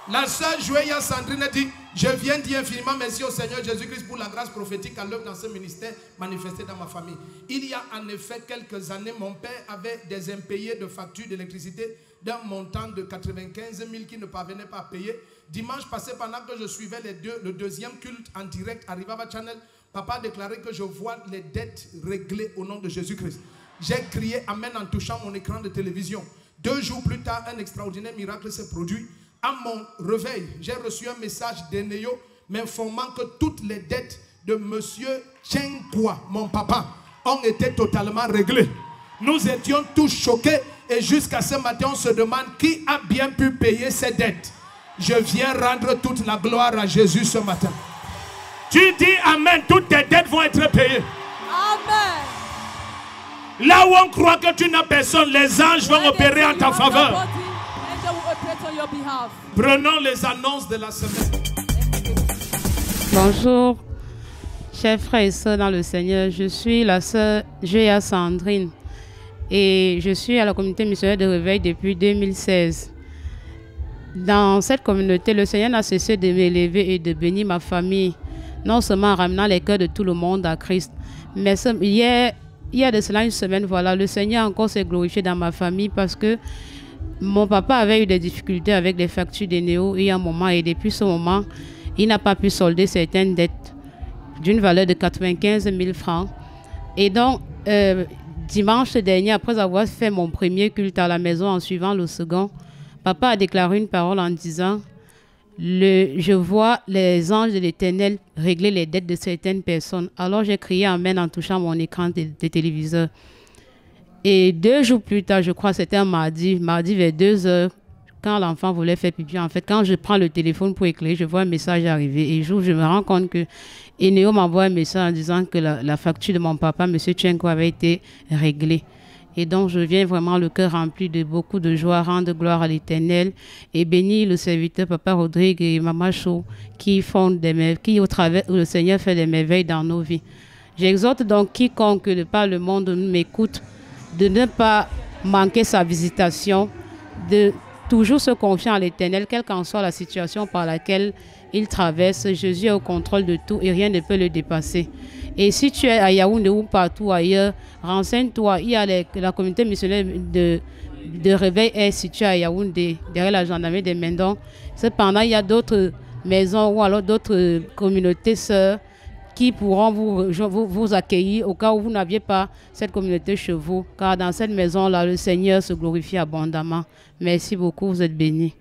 La sœur Joëya Sandrine dit, je viens dire infiniment merci au Seigneur Jésus-Christ pour la grâce prophétique à l'œuvre dans ce ministère manifesté dans ma famille. Il y a en effet quelques années, mon père avait des impayés de factures d'électricité d'un montant de 95 000 qu'il ne parvenait pas à payer. Dimanche passé, pendant que je suivais le deuxième culte en direct à Rivava Channel, papa a déclaré que je vois les dettes réglées au nom de Jésus-Christ. J'ai crié Amen en touchant mon écran de télévision. 2 jours plus tard, un extraordinaire miracle s'est produit. À mon réveil, j'ai reçu un message d'Eneo m'informant que toutes les dettes de monsieur Tchenkwa, mon papa, ont été totalement réglées. Nous étions tous choqués et jusqu'à ce matin, on se demande qui a bien pu payer ces dettes. Je viens rendre toute la gloire à Jésus ce matin. Tu dis Amen, toutes tes dettes vont être payées. Amen. Là où on croit que tu n'as personne, les anges vont opérer en ta faveur. Prenons les annonces de la semaine. Bonjour, chers frères et sœurs dans le Seigneur. Je suis la sœur Joëya Sandrine et je suis à la communauté missionnaire de Réveil depuis 2016. Dans cette communauté, le Seigneur n'a cessé de m'élever et de bénir ma famille, non seulement en ramenant les cœurs de tout le monde à Christ, mais hier, il y a de cela une semaine, voilà, le Seigneur encore s'est glorifié dans ma famille parce que mon papa avait eu des difficultés avec les factures d'Eneo il y a un moment et depuis ce moment, il n'a pas pu solder certaines dettes d'une valeur de 95 000 francs. Et donc, dimanche dernier, après avoir fait mon premier culte à la maison en suivant le second, papa a déclaré une parole en disant « Je vois les anges de l'Éternel régler les dettes de certaines personnes. » Alors j'ai crié Amen en touchant mon écran de téléviseur. Et 2 jours plus tard, je crois que c'était un mardi vers 2 heures, quand l'enfant voulait faire pipi, en fait, quand je prends le téléphone pour éclairer, je vois un message arriver. Et je me rends compte que Eneo m'envoie un message en disant que la facture de mon papa, M. Tchenko, avait été réglée. Et donc, je viens vraiment le cœur rempli de beaucoup de joie, rendre gloire à l'Éternel et bénir le serviteur Papa Rodrigue et Maman Chou qui font des merveilles, qui au travers où le Seigneur fait des merveilles dans nos vies. J'exhorte donc quiconque de par le monde m'écoute de ne pas manquer sa visitation, de toujours se confier en l'Éternel, quelle qu'en soit la situation par laquelle il traverse. Jésus est au contrôle de tout et rien ne peut le dépasser. Et si tu es à Yaoundé ou partout ailleurs, renseigne-toi. Il y a la communauté missionnaire de Réveil est située à Yaoundé, derrière la gendarmerie des Mendons. Cependant, il y a d'autres maisons ou alors d'autres communautés sœurs qui pourront vous accueillir au cas où vous n'aviez pas cette communauté chez vous. Car dans cette maison-là, le Seigneur se glorifie abondamment. Merci beaucoup, vous êtes bénis.